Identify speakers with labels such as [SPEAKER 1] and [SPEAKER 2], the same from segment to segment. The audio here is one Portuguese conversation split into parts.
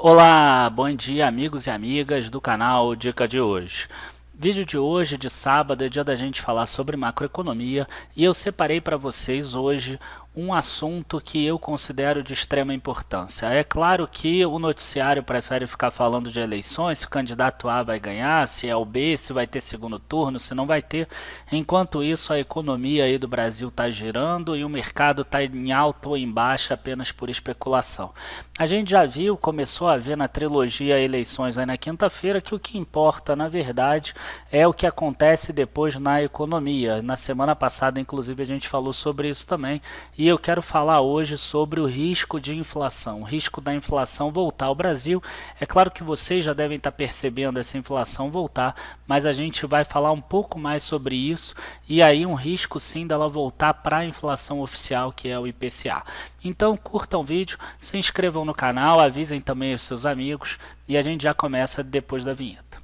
[SPEAKER 1] Olá, bom dia amigos e amigas do canal Dica de hoje. Vídeo de hoje, de sábado, é dia da gente falar sobre macroeconomia e eu separei para vocês hoje um assunto que eu considero de extrema importância. É claro que o noticiário prefere ficar falando de eleições, se o candidato A vai ganhar, se é o B, se vai ter segundo turno, se não vai ter. Enquanto isso, a economia aí do Brasil está girando e o mercado está em alta ou em baixa apenas por especulação. A gente já viu, começou a ver na trilogia eleições aí na quinta-feira que o que importa, na verdade, é o que acontece depois na economia. Na semana passada, inclusive, a gente falou sobre isso também. E eu quero falar hoje sobre o risco de inflação, o risco da inflação voltar ao Brasil. É claro que vocês já devem estar percebendo essa inflação voltar, mas a gente vai falar um pouco mais sobre isso e aí um risco sim dela voltar para a inflação oficial, que é o IPCA. Então curtam o vídeo, se inscrevam no canal, avisem também os seus amigos e a gente já começa depois da vinheta.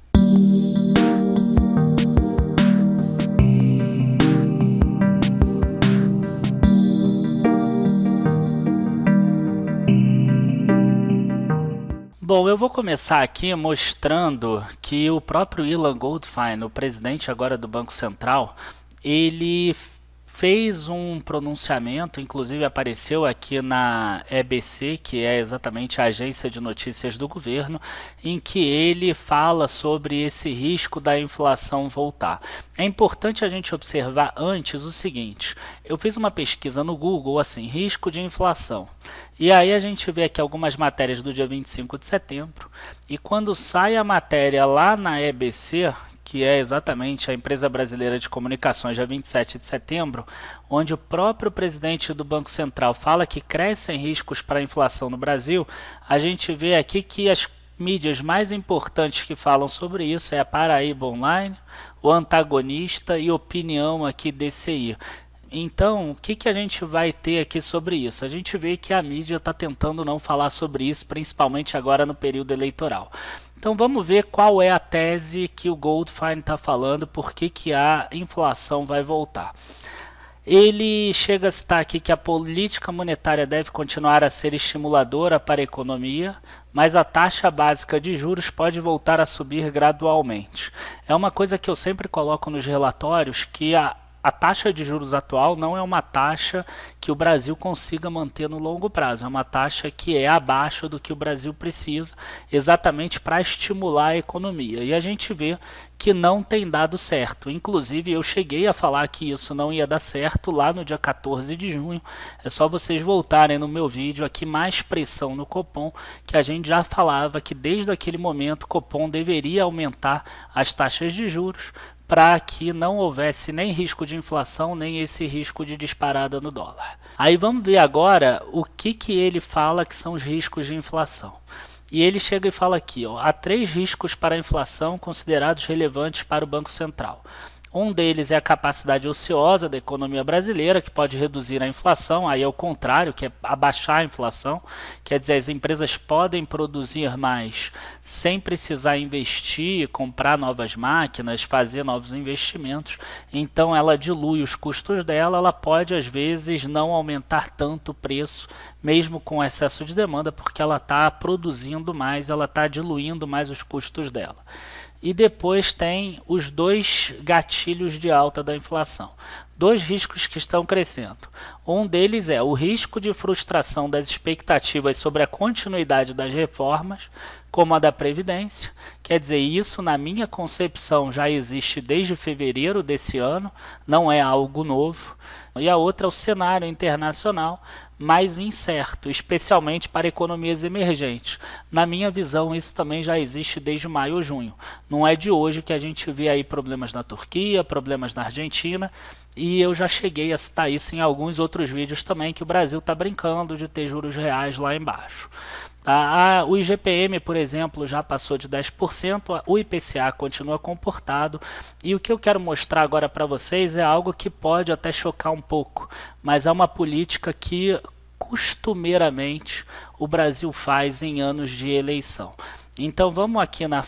[SPEAKER 1] Bom, eu vou começar aqui mostrando que o próprio Ilan Goldfein, o presidente agora do Banco Central, ele fez um pronunciamento, inclusive apareceu aqui na EBC, que é exatamente a agência de notícias do governo, em que ele fala sobre esse risco da inflação voltar. É importante a gente observar antes o seguinte: eu fiz uma pesquisa no Google, assim, risco de inflação. E aí a gente vê aqui algumas matérias do dia 25 de setembro, e quando sai a matéria lá na EBC, que é exatamente a empresa brasileira de comunicações, dia 27 de setembro, onde o próprio presidente do Banco Central fala que crescem riscos para a inflação no Brasil, a gente vê aqui que as mídias mais importantes que falam sobre isso é a Paraíba Online, o Antagonista e Opinião aqui DCI. Então, o que a gente vai ter aqui sobre isso? A gente vê que a mídia está tentando não falar sobre isso, principalmente agora no período eleitoral. Então vamos ver qual é a tese que o Goldfein está falando, por que a inflação vai voltar. Ele chega a citar aqui que a política monetária deve continuar a ser estimuladora para a economia, mas a taxa básica de juros pode voltar a subir gradualmente. É uma coisa que eu sempre coloco nos relatórios, que a taxa de juros atual não é uma taxa que o Brasil consiga manter no longo prazo, é uma taxa que é abaixo do que o Brasil precisa, exatamente para estimular a economia. E a gente vê que não tem dado certo. Inclusive, eu cheguei a falar que isso não ia dar certo lá no dia 14 de junho. É só vocês voltarem no meu vídeo aqui, mais pressão no Copom, que a gente já falava que desde aquele momento o Copom deveria aumentar as taxas de juros, para que não houvesse nem risco de inflação, nem esse risco de disparada no dólar. Aí vamos ver agora o que ele fala que são os riscos de inflação. E ele chega e fala aqui, ó, há 3 riscos para a inflação considerados relevantes para o Banco Central. Um deles é a capacidade ociosa da economia brasileira, que pode reduzir a inflação, aí é o contrário, que é abaixar a inflação, quer dizer, as empresas podem produzir mais sem precisar investir, comprar novas máquinas, fazer novos investimentos, então ela dilui os custos dela, ela pode às vezes não aumentar tanto o preço, mesmo com excesso de demanda, porque ela está produzindo mais, ela está diluindo mais os custos dela. E depois tem os 2 gatilhos de alta da inflação. 2 riscos que estão crescendo. Um deles é o risco de frustração das expectativas sobre a continuidade das reformas, como a da Previdência. Quer dizer, isso na minha concepção já existe desde fevereiro desse ano, não é algo novo. E a outra é o cenário internacional mais incerto, especialmente para economias emergentes. Na minha visão, isso também já existe desde maio ou junho. Não é de hoje que a gente vê aí problemas na Turquia, problemas na Argentina, e eu já cheguei a citar isso em alguns outros vídeos também, que o Brasil está brincando de ter juros reais lá embaixo. O IGPM, por exemplo, já passou de 10%, o IPCA continua comportado, e o que eu quero mostrar agora para vocês é algo que pode até chocar um pouco, mas é uma política que costumeiramente o Brasil faz em anos de eleição. Então vamos aqui na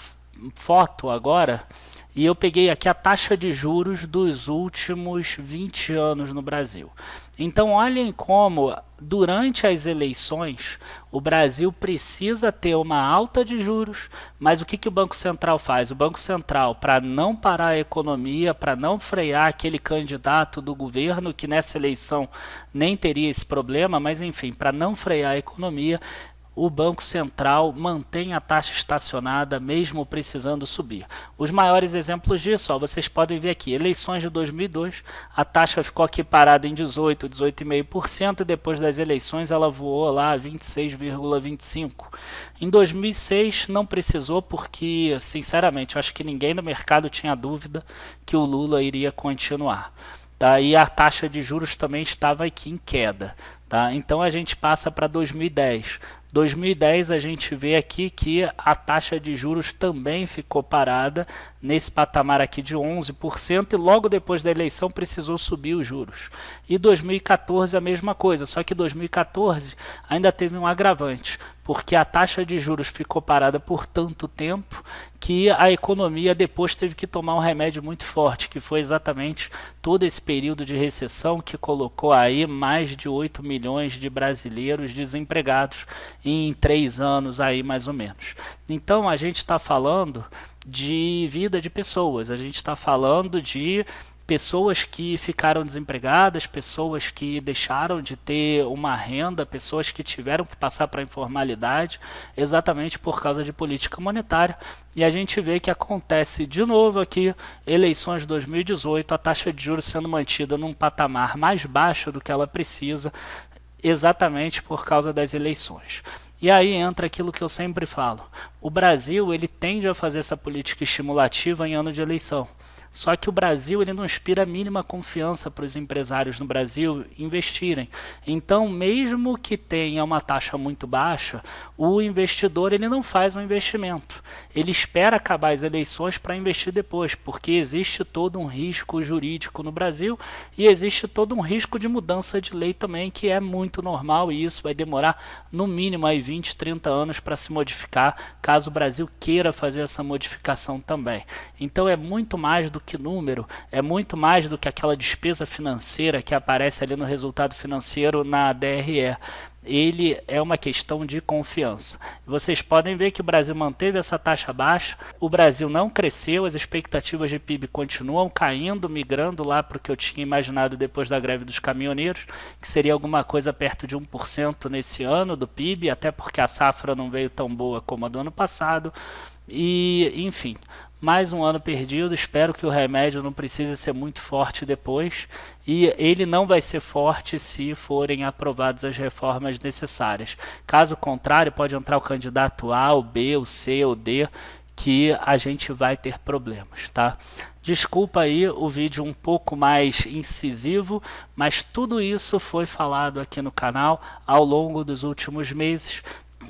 [SPEAKER 1] foto agora, E eu peguei aqui a taxa de juros dos últimos 20 anos no Brasil. Então olhem como durante as eleições o Brasil precisa ter uma alta de juros, mas o que o Banco Central faz? O Banco Central, para não parar a economia, para não frear aquele candidato do governo que nessa eleição nem teria esse problema, mas enfim, para não frear a economia, o Banco Central mantém a taxa estacionada mesmo precisando subir. Os maiores exemplos disso, vocês podem ver aqui, eleições de 2002, a taxa ficou aqui parada em 18, 18,5% e depois das eleições ela voou lá a 26,25%. Em 2006 não precisou porque, sinceramente, eu acho que ninguém no mercado tinha dúvida que o Lula iria continuar. Tá? E a taxa de juros também estava aqui em queda. Tá? Então a gente passa para 2010. 2010 a gente vê aqui que a taxa de juros também ficou parada nesse patamar aqui de 11% e logo depois da eleição precisou subir os juros. E 2014 a mesma coisa, só que 2014 ainda teve um agravante, porque a taxa de juros ficou parada por tanto tempo que a economia depois teve que tomar um remédio muito forte, que foi exatamente todo esse período de recessão que colocou aí mais de 8 milhões de brasileiros desempregados em 3 anos aí mais ou menos. Então a gente está falando de vida de pessoas, a gente está falando de pessoas que ficaram desempregadas, pessoas que deixaram de ter uma renda, pessoas que tiveram que passar para a informalidade exatamente por causa de política monetária. E a gente vê que acontece de novo aqui, eleições de 2018, a taxa de juros sendo mantida num patamar mais baixo do que ela precisa, exatamente por causa das eleições. E aí entra aquilo que eu sempre falo, o Brasil ele tende a fazer essa política estimulativa em ano de eleição. Só que o Brasil ele não inspira a mínima confiança para os empresários no Brasil investirem. Então, mesmo que tenha uma taxa muito baixa, o investidor ele não faz um investimento. Ele espera acabar as eleições para investir depois, porque existe todo um risco jurídico no Brasil e existe todo um risco de mudança de lei também, que é muito normal e isso vai demorar no mínimo aí 20, 30 anos para se modificar, caso o Brasil queira fazer essa modificação também. Então, é muito mais do que número, é muito mais do que aquela despesa financeira que aparece ali no resultado financeiro na DRE. Ele é uma questão de confiança. Vocês podem ver que o Brasil manteve essa taxa baixa, o Brasil não cresceu, as expectativas de PIB continuam caindo, migrando lá para o que eu tinha imaginado depois da greve dos caminhoneiros, que seria alguma coisa perto de 1% nesse ano do PIB, até porque a safra não veio tão boa como a do ano passado, e enfim, mais um ano perdido. Espero que o remédio não precise ser muito forte depois e ele não vai ser forte se forem aprovadas as reformas necessárias. Caso contrário, pode entrar o candidato A, o B, o C, o D, que a gente vai ter problemas, tá? Desculpa aí o vídeo um pouco mais incisivo, mas tudo isso foi falado aqui no canal ao longo dos últimos meses.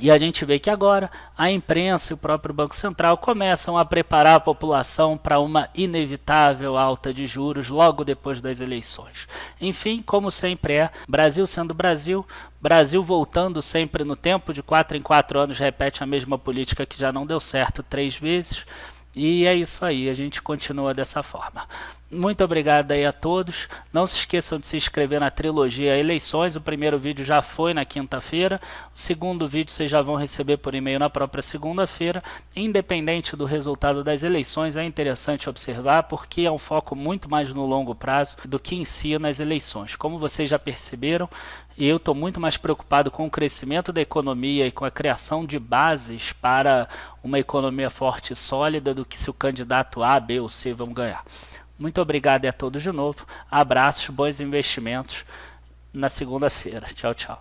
[SPEAKER 1] E a gente vê que agora a imprensa e o próprio Banco Central começam a preparar a população para uma inevitável alta de juros logo depois das eleições. Enfim, como sempre é, Brasil sendo Brasil, Brasil voltando sempre no tempo, de 4 em 4 anos repete a mesma política que já não deu certo 3 vezes. E é isso aí, a gente continua dessa forma. Muito obrigado aí a todos. Não se esqueçam de se inscrever na trilogia Eleições. O primeiro vídeo já foi na quinta-feira. O segundo vídeo vocês já vão receber por e-mail na própria segunda-feira. Independente do resultado das eleições, é interessante observar porque é um foco muito mais no longo prazo do que em si nas eleições. Como vocês já perceberam, eu estou muito mais preocupado com o crescimento da economia e com a criação de bases para uma economia forte e sólida do que se o candidato A, B ou C vão ganhar. Muito obrigado a todos de novo. Abraços, bons investimentos na segunda-feira. Tchau, tchau.